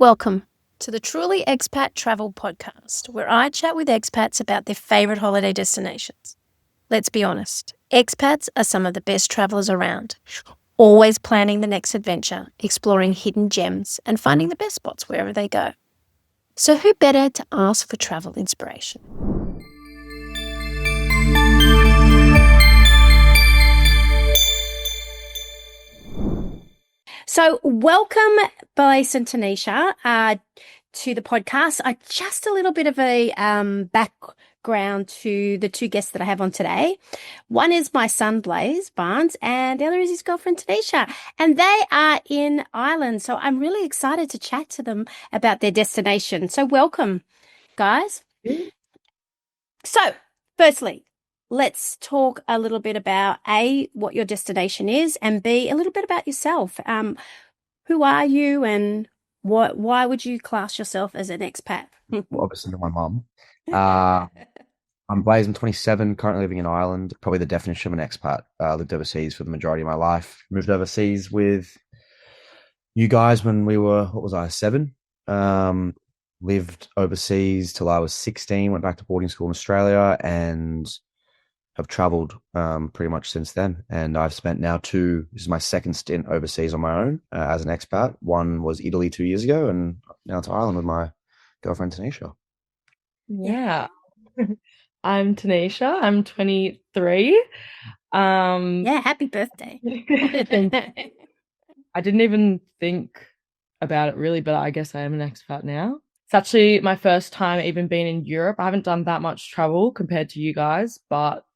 Welcome to the Truly Expat Travel Podcast, where I chat with expats about their favourite holiday destinations. Let's be honest, expats are some of the best travellers around, always planning the next adventure, exploring hidden gems, and finding the best spots wherever they go. So who better to ask for travel inspiration? So welcome, Blaise and Tanisha, to the podcast. Just a little bit of a background to the two guests that I have on today. One is my son, Blaise Barnes, and the other is his girlfriend, Tanisha. And they are in Ireland. So I'm really excited to chat to them about their destination. So welcome, guys. So firstly, let's talk a little bit about A, what your destination is, and B, a little bit about yourself. Who are you and why would you class yourself as an expat? Well, obviously not my mum. I'm Blaise, I'm 27, currently living in Ireland, probably the definition of an expat. Lived overseas for the majority of my life. Moved overseas with you guys when we were, 7? Lived overseas till I was 16, went back to boarding school in Australia and have traveled pretty much since then. And I've spent this is my second stint overseas on my own as an expat. One was Italy 2 years ago and now to Ireland with my girlfriend Tanisha. Yeah. I'm Tanisha. I'm 23. Yeah, happy birthday. I didn't even think about it really, but I guess I am an expat now. It's actually my first time even being in Europe. I haven't done that much travel compared to you guys, but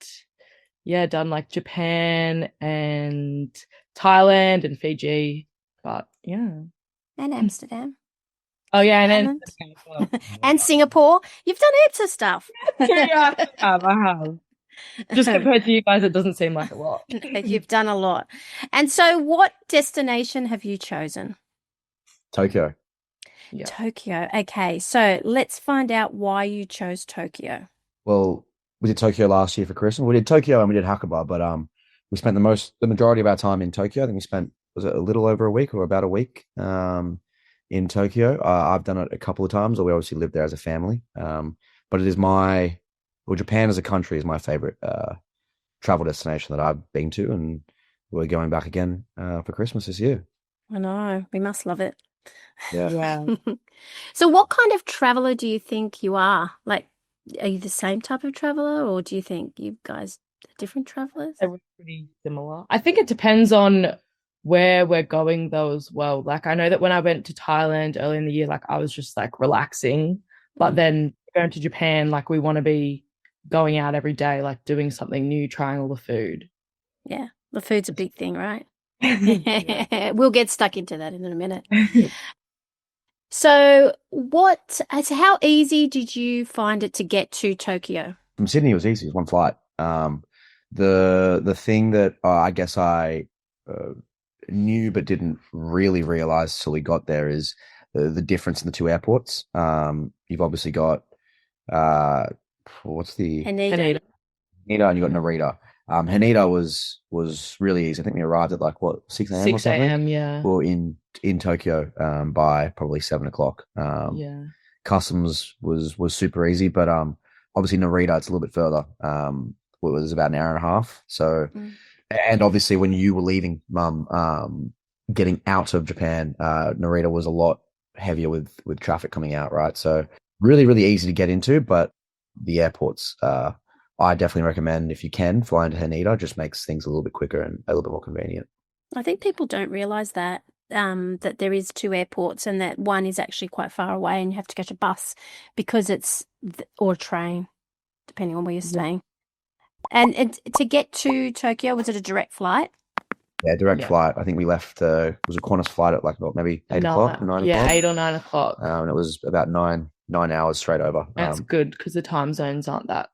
yeah, done like Japan and Thailand and Fiji. But yeah. And Amsterdam. Oh yeah, and then and Singapore. You've done heaps of stuff. Yeah, I have. Just compared to you guys, it doesn't seem like a lot. You've done a lot. And so what destination have you chosen? Tokyo. Yeah. Tokyo. Okay, so let's find out why you chose Tokyo. Well, we did Tokyo last year for Christmas. We did Tokyo and we did Hakuba, but we spent the majority of our time in Tokyo. I think we spent, was it a little over a week or about a week in Tokyo. I've done it a couple of times, or we obviously lived there as a family. But it is Japan as a country is my favorite travel destination that I've been to, and we're going back again for Christmas this year. I know, we must love it. Yeah. So what kind of traveler do you think you are? Like, are you the same type of traveler, or do you think you guys are different travelers? They're pretty similar. I think it depends on where we're going though as well. Like I know that when I went to Thailand early in the year, like I was just like relaxing, but then going to Japan, like we want to be going out every day, like doing something new, trying all the food. Yeah, the food's a big thing, right? We'll get stuck into that in a minute. So how easy did you find it to get to Tokyo? From Sydney, it was easy. It was one flight. The thing that I guess I knew but didn't really realize till we got there is the difference in the two airports. You've obviously got what's the Haneda, and you got Narita. Haneda was really easy. I think we arrived at like 6 a.m. 6 or something. 6 a.m. Yeah. Well, in Tokyo by probably 7 o'clock. Yeah. Customs was super easy, but obviously Narita it's a little bit further. It was about an hour and a half. So, and obviously when you were leaving, getting out of Japan, Narita was a lot heavier with traffic coming out, right? So really, really easy to get into, but the airports, I definitely recommend if you can fly into Haneda. Just makes things a little bit quicker and a little bit more convenient. I think people don't realize that that there is two airports and that one is actually quite far away and you have to catch a bus because or a train, depending on where you're staying. And to get to Tokyo, was it a direct flight? Yeah, direct flight. I think we left. It was a Qantas flight at like maybe 8 o'clock, 9 o'clock. Yeah, 8 or 9 o'clock. And it was about 9 hours straight over. That's good because the time zones aren't that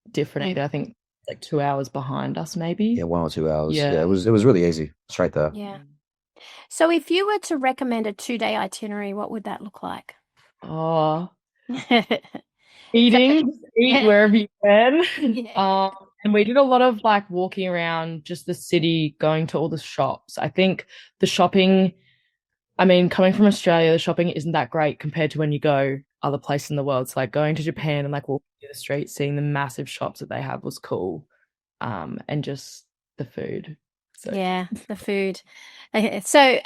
different either. I think like 2 hours behind us, maybe. Yeah, 1 or 2 hours. Yeah. It was really easy, straight there. Yeah. So if you were to recommend a 2-day itinerary, what would that look like? Oh, eat wherever you can. Yeah. And we did a lot of like walking around just the city, going to all the shops. I think the shopping I mean, coming from Australia, the shopping isn't that great compared to when you go other places in the world. So like going to Japan and like walking through the streets, seeing the massive shops that they have was cool. And just the food. So Yeah, the food. Okay, so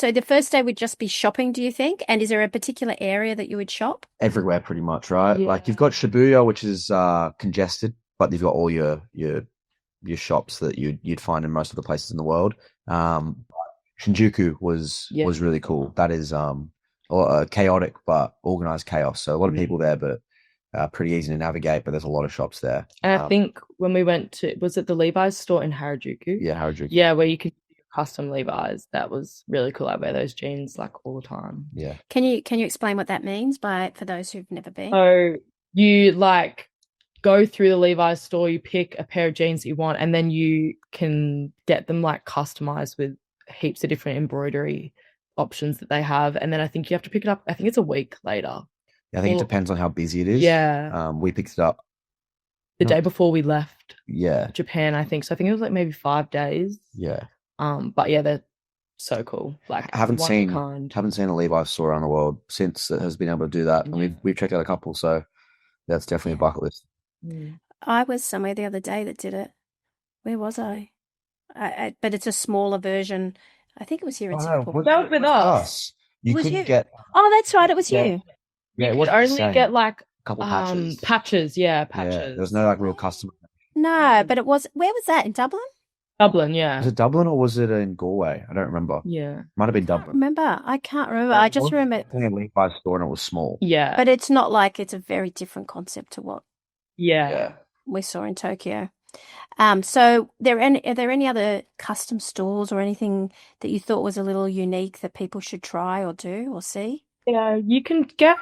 the first day would just be shopping, do you think? And is there a particular area that you would shop? Everywhere pretty much, right? Yeah. Like you've got Shibuya, which is congested, but you've got all your shops that you'd find in most of the places in the world. Shinjuku was really cool. That is chaotic but organized chaos. So a lot of people there, but pretty easy to navigate. But there's a lot of shops there. And I think when we went to, was it the Levi's store in Harajuku? Yeah, Harajuku. Yeah, where you could do custom Levi's. That was really cool. I wear those jeans like all the time. Yeah. Can you explain what that means for those who've never been? So you like go through the Levi's store, you pick a pair of jeans that you want, and then you can get them like customized with heaps of different embroidery options that they have. And then I think you have to pick it up, I think it's a week later. I think it depends on how busy it is. Yeah. We picked it up the day before we left Japan, I think. So I think it was like maybe 5 days. Yeah. But yeah, they're so cool. Like I haven't seen a Levi's store around the world since it has been able to do that. And we've checked out a couple, so that's definitely a bucket list. I was somewhere the other day that did it. Where was I? But it's a smaller version. I think it was here in Singapore. That was with us. You couldn't get. Oh, that's right. It was you. Yeah, you could only get like a couple patches. Patches. Yeah, there was no like real custom. No, but it was. Where was that? In Dublin? Dublin, yeah. Was it Dublin or was it in Galway? I don't remember. Yeah, might have been Dublin. I can't remember. I just remember. I think a Levi's store and it was small. Yeah, but it's not like it's a very different concept to what. Yeah. We saw in Tokyo. So are there any other custom stores or anything that you thought was a little unique that people should try or do or see? Yeah, you can get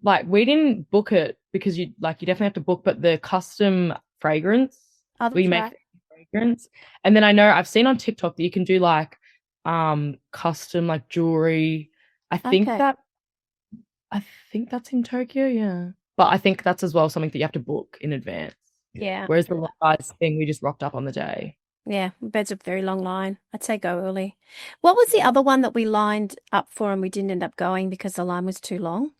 like we didn't book it because you definitely have to book, but the custom fragrance we make fragrance, and then I know I've seen on TikTok that you can do like custom like jewelry. I think that's in Tokyo, yeah. But I think that's as well something that you have to book in advance. Yeah. Whereas the Levi's thing, we just rocked up on the day. Yeah, bed's a very long line. I'd say go early. What was the other one that we lined up for and we didn't end up going because the line was too long?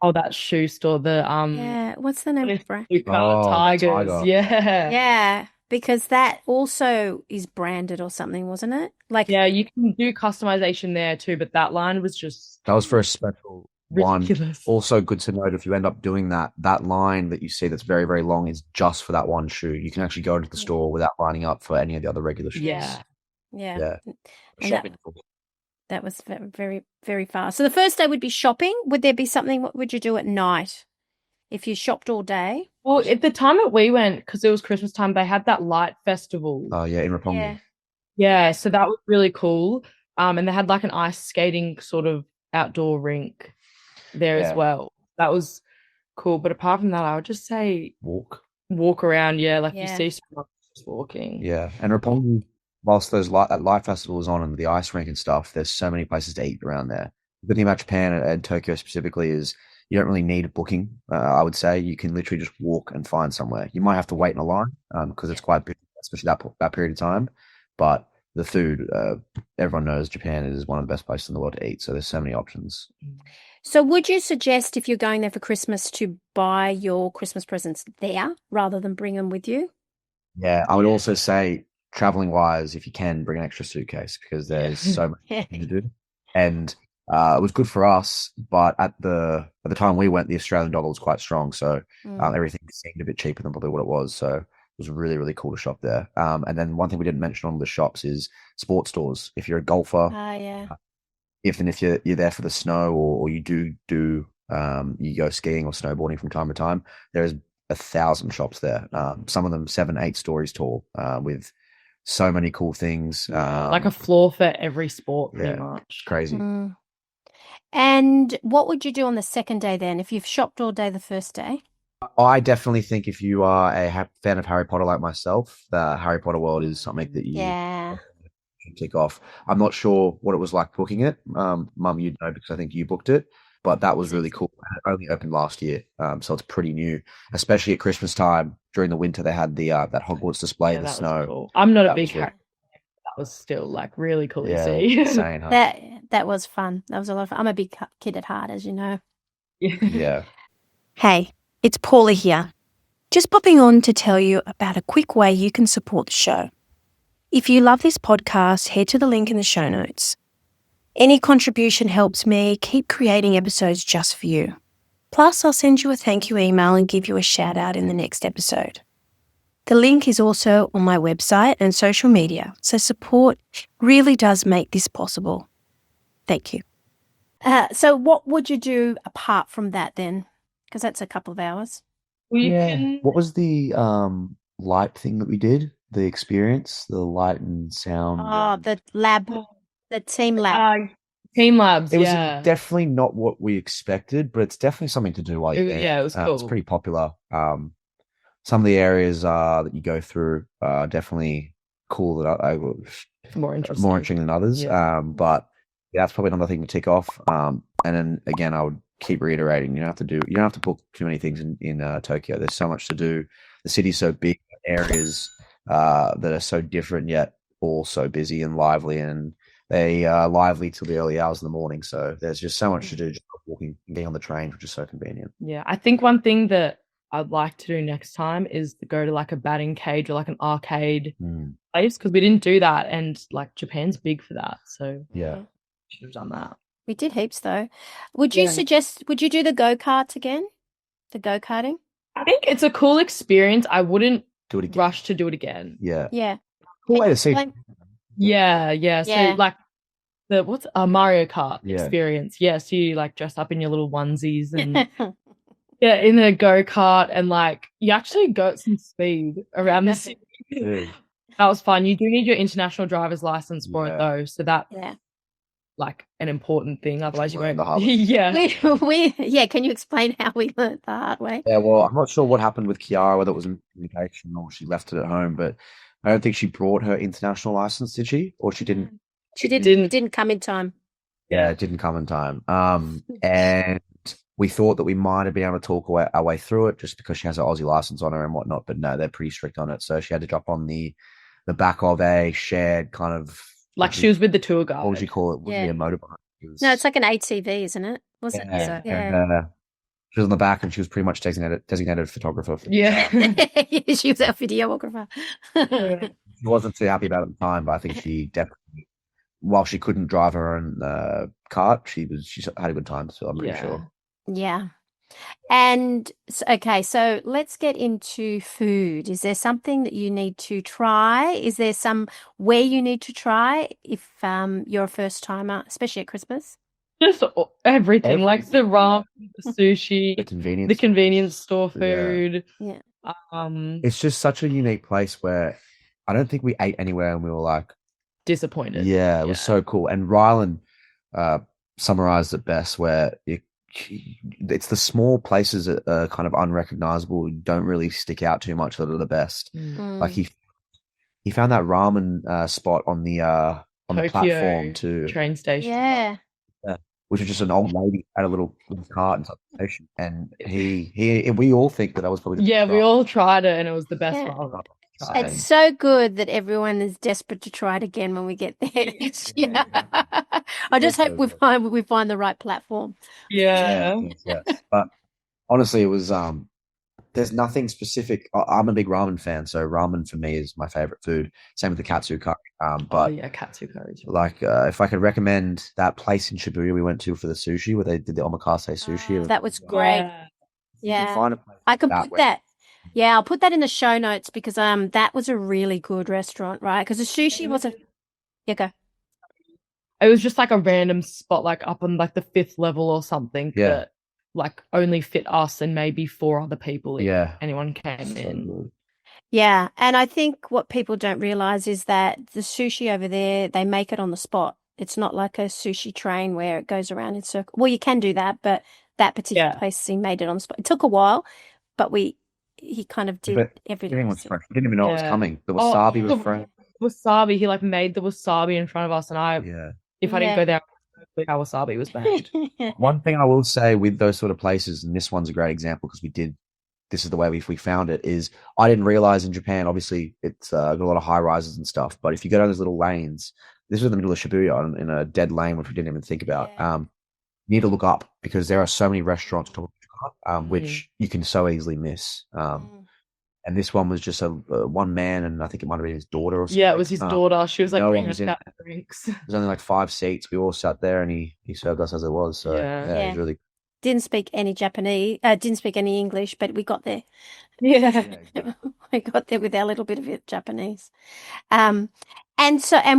Oh, that shoe store, what's the name of the brand? Tigers. Tiger. Yeah. Yeah, because that also is branded or something, wasn't it? Like you can do customization there too, but that line was just that was for a special ridiculous. One. Also good to note if you end up doing that line that you see that's very, very long is just for that one shoe. You can actually go into the store without lining up for any of the other regular shoes. Yeah. That was very, very fast. So the first day would be shopping. Would there be something, what would you do at night if you shopped all day? Well, at the time that we went, because it was Christmas time, they had that light festival. Oh, yeah, in Roppongi. Yeah, so that was really cool. And they had like an ice skating sort of outdoor rink there as well. That was cool. But apart from that, I would just say walk around. Yeah, like you see someone just walking. Yeah, and Roppongi, whilst that light festival is on and the ice rink and stuff, there's so many places to eat around there. The good thing about Japan and Tokyo specifically is you don't really need a booking. I would say you can literally just walk and find somewhere. You might have to wait in a line because it's quite busy, especially that period of time. But the food, everyone knows Japan is one of the best places in the world to eat. So there's so many options. So would you suggest if you're going there for Christmas to buy your Christmas presents there rather than bring them with you? Yeah, I would also say traveling wise, if you can, bring an extra suitcase because there's so much to do. And it was good for us, but at the time we went, the Australian dollar was quite strong. So everything seemed a bit cheaper than probably what it was. So it was really, really cool to shop there. And then one thing we didn't mention on the shops is sports stores. If you're a golfer, if you're there for the snow or you do you go skiing or snowboarding from time to time, there's 1,000 shops there. Some of them 7-8 stories tall, with so many cool things. Like a floor for every sport, pretty much. Crazy. And what would you do on the second day then, if you've shopped all day the first day? I definitely think if you are a fan of Harry Potter like myself, the Harry Potter world is something that you should tick off. I'm not sure what it was like booking it. Mum, you'd know because I think you booked it. But that was really cool. It only opened last year, so it's pretty new. Especially at Christmas time during the winter, they had the that Hogwarts display in the snow. Cool. I'm not a big Harry was still like really cool to Yeah, see. insane. Huh? That was fun. That was a lot of fun. I'm a big kid at heart, as you know. Yeah. Hey, it's Paula here. Just popping on to tell you about a quick way you can support the show. If you love this podcast, head to the link in the show notes. Any contribution helps me keep creating episodes just for you. Plus, I'll send you a thank you email and give you a shout out in the next episode. The link is also on my website and social media, so support really does make this possible. Thank you. So what would you do apart from that then? Because that's a couple of hours. What was the light thing that we did? The experience, the light and sound. Oh, the lab, the teamLab. teamLabs, It was yeah. definitely not what we expected, but it's definitely something to do while you're there. Yeah, it was cool. It's pretty popular. Some of the areas that you go through are definitely cool More interesting than others. Yeah. But yeah, that's probably another thing to tick off. And then again, I would keep reiterating, you don't have to book too many things in Tokyo. There's so much to do. The city's so big, areas that are so different yet all so busy and lively, and they are lively till the early hours of the morning. So there's just so much to do, just walking and getting on the train, which is so convenient. Yeah, I think one thing that I'd like to do next time is to go to like a batting cage or like an arcade place, because we didn't do that, and like Japan's big for that. So yeah, should have done that. We did heaps though. Would you do the go-karts again? The go-karting? I think it's a cool experience. I wouldn't do it again. rush to do it again. Yeah. Yeah. Cool way to see. Yeah. So like the Mario Kart experience. Yeah. So you like dress up in your little onesies and in a go-kart, and like you actually got some speed around the city. That was fun. You do need your international driver's license for it though. So that like an important thing. Otherwise you won't. Can you explain how we learned the hard way? Yeah, well, I'm not sure what happened with Kiara, whether it was in communication or she left it at home, but I don't think she brought her international license, did she? Or she didn't? She didn't come in time. Yeah, it didn't come in time. And we thought that we might have been able to talk our way through it just because she has an Aussie license on her and whatnot, but no, they're pretty strict on it. So she had to drop on the back of a shared kind of... Like she was with the tour guide. What would you call it? Wouldn't be a motorbike. No, it's like an ATV, isn't it? Was it? Yeah. So, yeah. And, she was on the back, and she was pretty much designated photographer. She was our videographer. She wasn't too happy about it at the time, but I think she definitely, while she couldn't drive her own kart, she had a good time. So I'm pretty sure. Yeah. And okay, so let's get into food. Is there something that you need to try? Is there where you need to try if you're a first timer, especially at Christmas? Just everything, like the ramen, the sushi, the convenience store food. Yeah. It's just such a unique place where I don't think we ate anywhere and we were like disappointed. Yeah, it was so cool. And Rylan summarized it best, where it's the small places that are kind of unrecognizable, don't really stick out too much, that are the best. Like he found that ramen spot on the platform to train station. Yeah. Which was just an old lady at a little cart inside the station, and we all think that was probably we all tried it, and it was the best one. It's so good that everyone is desperate to try it again when we get there. I just hope we find the right platform. Yeah. But honestly, it was there's nothing specific. I'm a big ramen fan, so ramen for me is my favorite food. Same with the katsu curry. But katsu curry. Like, if I could recommend that place in Shibuya we went to for the sushi, where they did the omakase sushi. That was great. Yeah, I can put that. Yeah, I'll put that in the show notes because that was a really good restaurant, right? Because the sushi wasn't. Yeah, go. It was just like a random spot, like up on like the 5th level or something. That like only fit us and maybe 4 other people. If anyone came in. Yeah, and I think what people don't realize is that the sushi over there, they make it on the spot. It's not like a sushi train where it goes around in circle. Well, you can do that, but that particular place, he made it on the spot. It took a while, but he kind of did everything. Everything was fresh. We didn't even know it was coming. The wasabi was fresh. Wasabi, he like made the wasabi in front of us, and if I didn't go there, how wasabi was made. One thing I will say with those sort of places, and this one's a great example because we did this is the way we found it, is I didn't realize in Japan, obviously it's got a lot of high rises and stuff, but if you go down those little lanes, this was in the middle of Shibuya in a dead lane, which we didn't even think about. Yeah. You need to look up because there are so many restaurants Mm. which you can so easily miss. And this one was just a one man, and I think it might have been his daughter or something. Yeah, it was his daughter. She was like no one bringing was us in. out drinks. There's only like 5 seats. We all sat there, and he served us as it was. So Yeah. yeah, it was really Didn't speak any Japanese, didn't speak any English, but we got there. Yeah. exactly. We got there with our little bit of it Japanese. And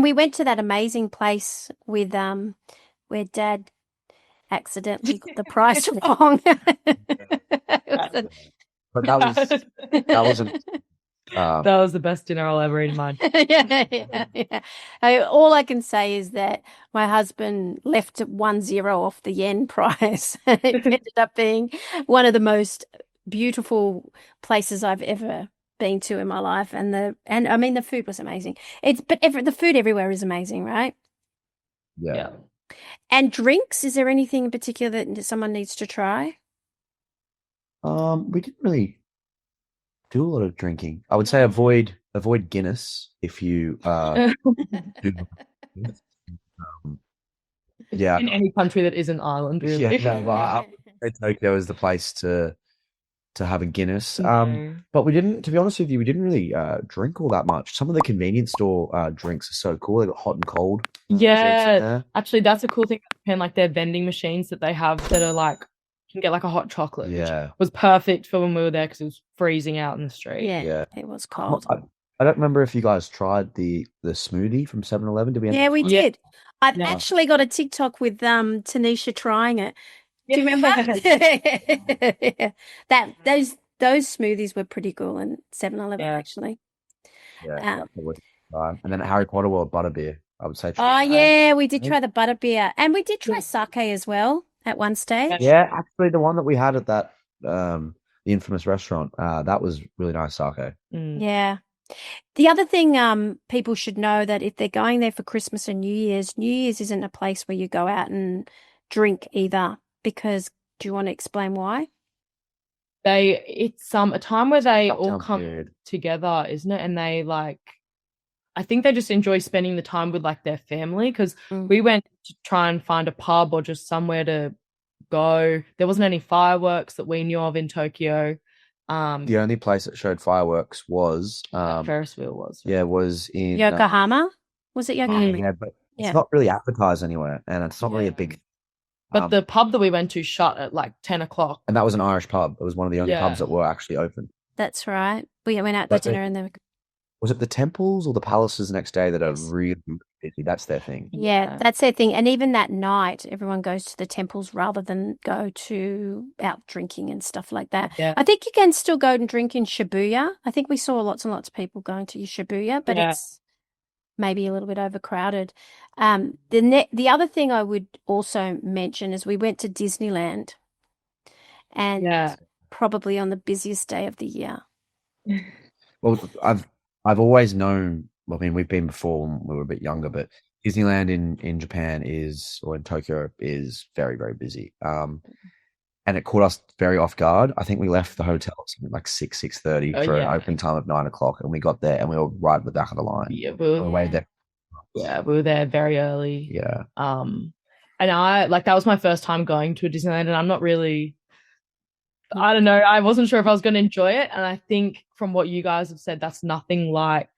we went to that amazing place with where Dad accidentally got the price wrong. But that wasn't. That was the best dinner I'll ever eat in mine. Yeah. All I can say is that my husband left 10 off the yen price. It ended up being one of the most beautiful places I've ever been to in my life, and I mean the food was amazing. The food everywhere is amazing, right? Yeah. And drinks, is there anything in particular that someone needs to try? We didn't really do a lot of drinking. I would say avoid Guinness if you do. Yeah. In any country that isn't Ireland, really. Yeah, no, I would say Tokyo is the place to have a Guinness. No. But we didn't, to be honest with you, we didn't really drink all that much. Some of the convenience store drinks are so cool. They got hot and cold. drinks in Yeah, there. actually, that's a cool thing about Japan, like their vending machines that they have that are like, you can get like a hot chocolate, which Yeah. was perfect for when we were there because it was freezing out in the street. Yeah, it was cold. I don't remember if you guys tried the smoothie from 7-Eleven. Did we? Yeah, we Yeah. did. I've Yeah. actually got a TikTok with Tanisha trying it. Do you remember? That those smoothies were pretty cool in 7-Eleven, Yeah. actually. Yeah. And then Harry Potter World butterbeer, I would say. Oh yeah, we did try the butterbeer, and we did try sake as well at one stage. Yeah, actually, the one that we had at that the infamous restaurant, that was really nice sake. Mm. Yeah. The other thing people should know that if they're going there for Christmas and New Year's isn't a place where you go out and drink either, because do you want to explain why? It's a time where they all Lockdown come period. together, isn't it? And they like, I think they just enjoy spending the time with like their family, because we went to try and find a pub or just somewhere to go. There wasn't any fireworks that we knew of in Tokyo. The only place that showed fireworks was Ferris wheel was. Yeah, was in Yokohama? Was it Yokohama? Yeah, but Yeah. it's not really advertised anywhere, and it's not really a big. But the pub that we went to shut at like 10 o'clock. And that was an Irish pub. It was one of the only pubs that were actually open. That's right. We went out to dinner and then Was it the temples or the palaces next day that are really busy? That's their thing. Yeah, that's their thing. And even that night, everyone goes to the temples rather than go to out drinking and stuff like that. Yeah. I think you can still go and drink in Shibuya. I think we saw lots and lots of people going to Shibuya, but it's maybe a little bit overcrowded. The other thing I would also mention is we went to Disneyland, and probably on the busiest day of the year. Well, I've always known. I mean, we've been before when we were a bit younger, but Disneyland in Japan or in Tokyo is very, very busy. And it caught us very off guard. I think we left the hotel something like 6:30 for an open time of 9 o'clock, and we got there and we were right at the back of the line. Yeah, we were there. Yeah, we were there very early. Yeah. And that was my first time going to a Disneyland, and I'm not really, I don't know, I wasn't sure if I was going to enjoy it. And I think from what you guys have said, that's nothing like,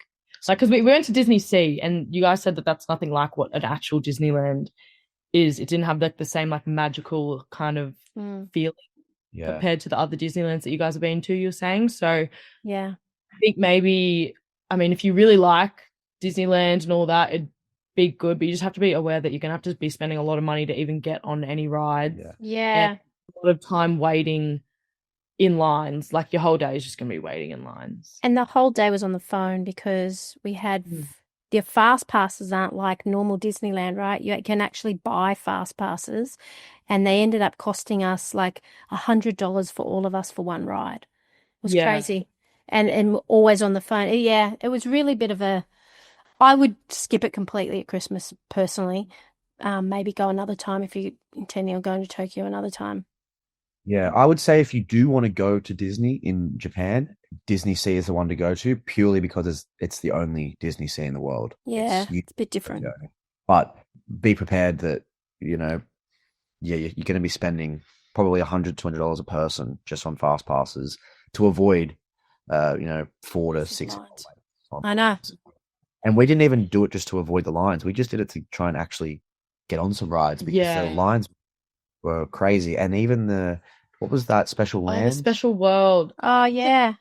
because we went to Disney Sea, and you guys said that that's nothing like what an actual Disneyland is. It didn't have like the same like magical kind of feeling compared to the other Disneylands that you guys have been to, you're saying. So yeah, I think maybe, I mean, if you really like Disneyland and all that, it'd be good, but you just have to be aware that you're gonna have to be spending a lot of money to even get on any rides. Yeah. And a lot of time waiting in lines. Like your whole day is just gonna be waiting in lines. And the whole day was on the phone because we had the fast passes aren't like normal Disneyland, right? You can actually buy fast passes, and they ended up costing us like $100 for all of us for one ride. It was crazy. And always on the phone. Yeah, it was really a bit of a, I would skip it completely at Christmas personally. Maybe go another time if you intending on going to Tokyo another time. Yeah, I would say if you do want to go to Disney in Japan, Disney Sea is the one to go to purely because it's the only Disney Sea in the world. Yeah, it's a bit different. But be prepared that, yeah, you're going to be spending probably $100-$200 a person just on fast passes to avoid, 4 to 6 lines. hours. I know. And we didn't even do it just to avoid the lines. We just did it to try and actually get on some rides because the lines were crazy. And even what was that special land? The special world. Oh, yeah.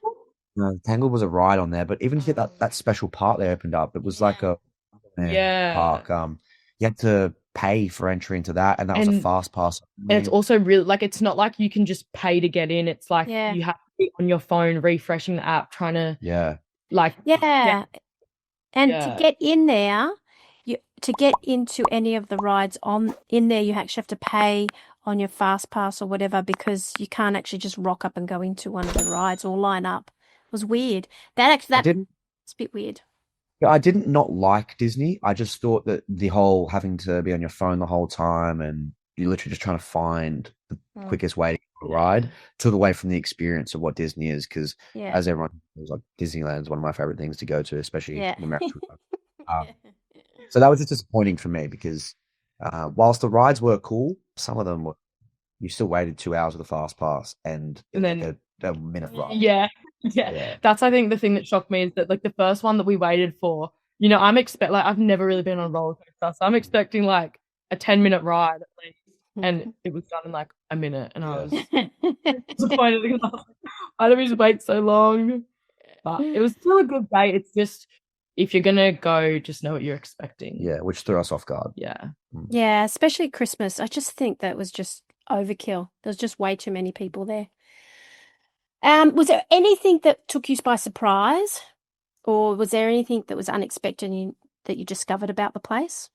No, Tangled was a ride on there, but even to get that special part they opened up, it was like a park. You had to pay for entry into that, and that was a fast pass. And it's also really like it's not like you can just pay to get in. It's like you have to be on your phone refreshing the app, trying to And to get in there, to get into any of the rides in there, you actually have to pay on your fast pass or whatever because you can't actually just rock up and go into one of the rides or line up. It was weird. It's a bit weird. Yeah, I didn't not like Disney. I just thought that the whole having to be on your phone the whole time and you're literally just trying to find the quickest way to get a ride took away from the experience of what Disney is. Because as everyone knows, like Disneyland is one of my favorite things to go to, especially in America. So that was just disappointing for me because whilst the rides were cool, some of them you still waited 2 hours with a fast pass and then a minute ride. Yeah. That's I think the thing that shocked me is that like the first one that we waited for, I've never really been on a roller coaster, so I'm expecting like a 10-minute ride at least, and it was done in like a minute, and I was disappointed because why did we just wait so long? But it was still a good day. It's just if you're gonna go, just know what you're expecting. Yeah, which threw us off guard. Yeah, especially Christmas. I just think that was just overkill. There was just way too many people there. Was there anything that took you by surprise, or was there anything that was unexpected that you discovered about the place?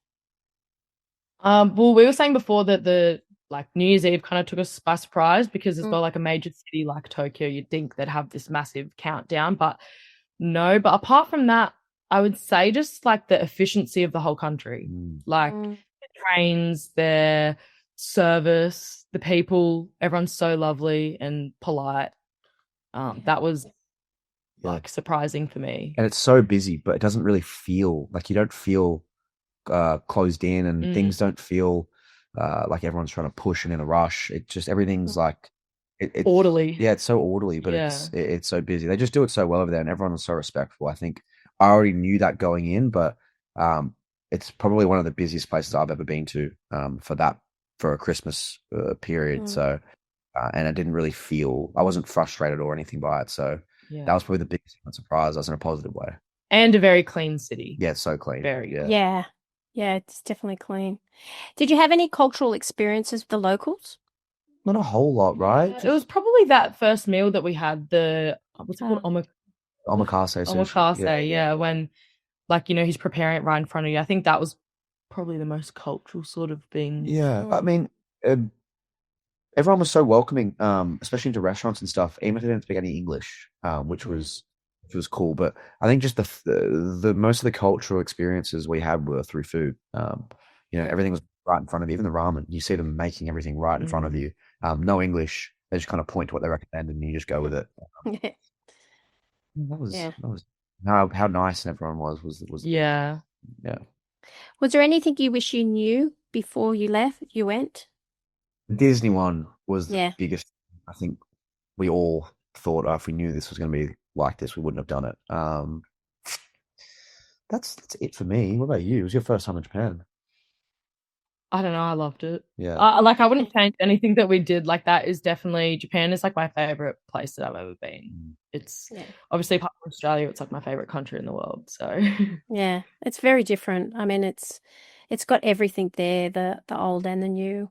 Well, we were saying before that the like New Year's Eve kind of took us by surprise because as well, like a major city like Tokyo, you'd think they'd have this massive countdown, but no. But apart from that, I would say just like the efficiency of the whole country, like the trains, their service, the people, everyone's so lovely and polite. That was like surprising for me. And it's so busy, but it doesn't really feel like you don't feel closed in and things don't feel like everyone's trying to push and in a rush. It just everything's like it's orderly. Yeah, it's so orderly, but it's so busy. They just do it so well over there and everyone is so respectful. I think I already knew that going in, but it's probably one of the busiest places I've ever been to for a Christmas period. So and I didn't really I wasn't frustrated or anything by it. So that was probably the biggest surprise us in a positive way. And a very clean city. Yeah, it's so clean. Very. Yeah, it's definitely clean. Did you have any cultural experiences with the locals? Not a whole lot, right? It was probably that first meal that we had, what's it called? Omakase. Omakase, when like, he's preparing it right in front of you. I think that was probably the most cultural sort of thing. Yeah, I mean, everyone was so welcoming, especially into restaurants and stuff, even if they didn't speak any English, which was cool. But I think just the most of the cultural experiences we had were through food. Everything was right in front of you. Even the ramen, you see them making everything right in front of you. No English. They just kind of point to what they recommend, and you just go with it. That was how nice everyone was. Yeah. Was there anything you wish you knew before you went? The Disney one was the biggest. I think we all thought, if we knew this was going to be like this, we wouldn't have done it. That's it for me. What about you? It was your first time in Japan. I don't know. I loved it. Yeah. I wouldn't change anything that we did. Like that is definitely Japan is like my favorite place that I've ever been. It's obviously apart from Australia, it's like my favorite country in the world. So yeah, it's very different. I mean, it's got everything there, the old and the new.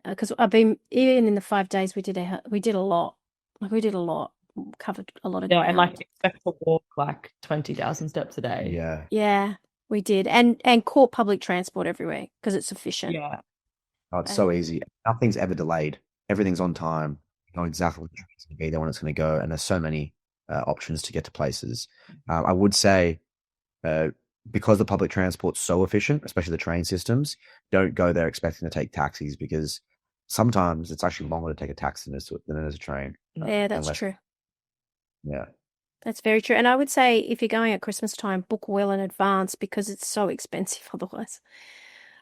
Because I've been even in the 5 days we did a lot. Like we did a lot, covered a lot of ground. And like expect to walk like 20,000 steps a day. Yeah, we did, and caught public transport everywhere because it's efficient. Yeah, it's so easy. Nothing's ever delayed. Everything's on time. You know exactly when it's going to be there, when it's going to go, and there's so many options to get to places. I would say. Because the public transport's so efficient, especially the train systems, don't go there expecting to take taxis because sometimes it's actually longer to take a taxi than it is a train. Yeah, that's Unless, true. yeah. That's very true. And I would say if you're going at Christmas time, book well in advance because it's so expensive otherwise.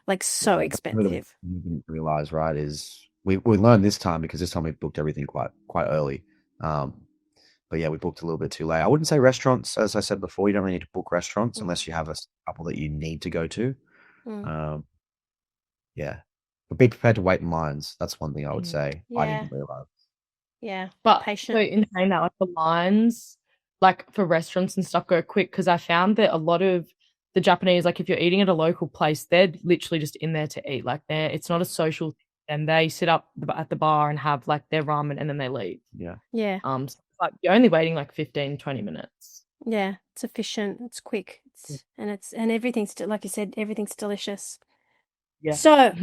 Like so Yeah, expensive. we didn't realize, right, is we learned this time because this time we booked everything quite early. But yeah, we booked a little bit too late. I wouldn't say restaurants, as I said before, you don't really need to book restaurants unless you have a couple that you need to go to. Mm. Yeah. But be prepared to wait in lines. That's one thing I would say. I Yeah. didn't realize. Yeah. But Patient. so in saying that, like the lines, like for restaurants and stuff, go quick because I found that a lot of the Japanese, like if you're eating at a local place, they're literally just in there to eat. Like it's not a social thing. And they sit up at the bar and have like their ramen and then they leave. Yeah. Yeah. So it's like you're only waiting like 15, 20 minutes. Yeah. It's efficient. It's quick. And everything's like you said, everything's delicious. Yeah. So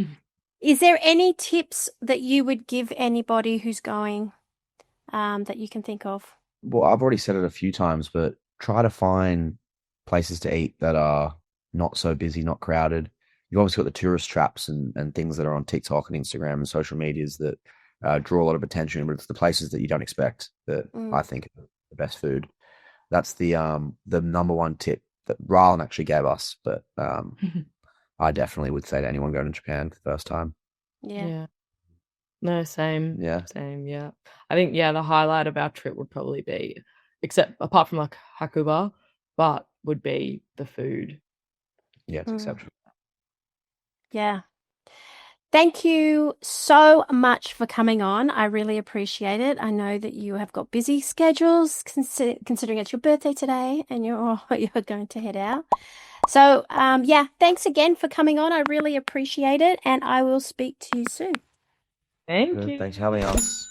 is there any tips that you would give anybody who's going that you can think of? Well, I've already said it a few times, but try to find places to eat that are not so busy, not crowded. You've obviously got the tourist traps and things that are on TikTok and Instagram and social medias that draw a lot of attention, but it's the places that you don't expect that I think are the best food. That's the number one tip that Rylan actually gave us, but I definitely would say to anyone going to Japan for the first time. Yeah. No, same. Yeah. Same, yeah. I think, the highlight of our trip would probably be, apart from like Hakuba, but would be the food. Yeah, it's exceptional. Yeah. Thank you so much for coming on. I really appreciate it. I know that you have got busy schedules considering it's your birthday today and you're going to head out. So, thanks again for coming on. I really appreciate it and I will speak to you soon. Thank you. Thanks for having us.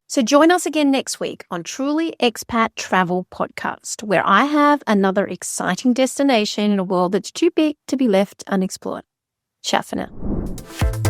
So join us again next week on Truly Expat Travel Podcast, where I have another exciting destination in a world that's too big to be left unexplored. Ciao for now.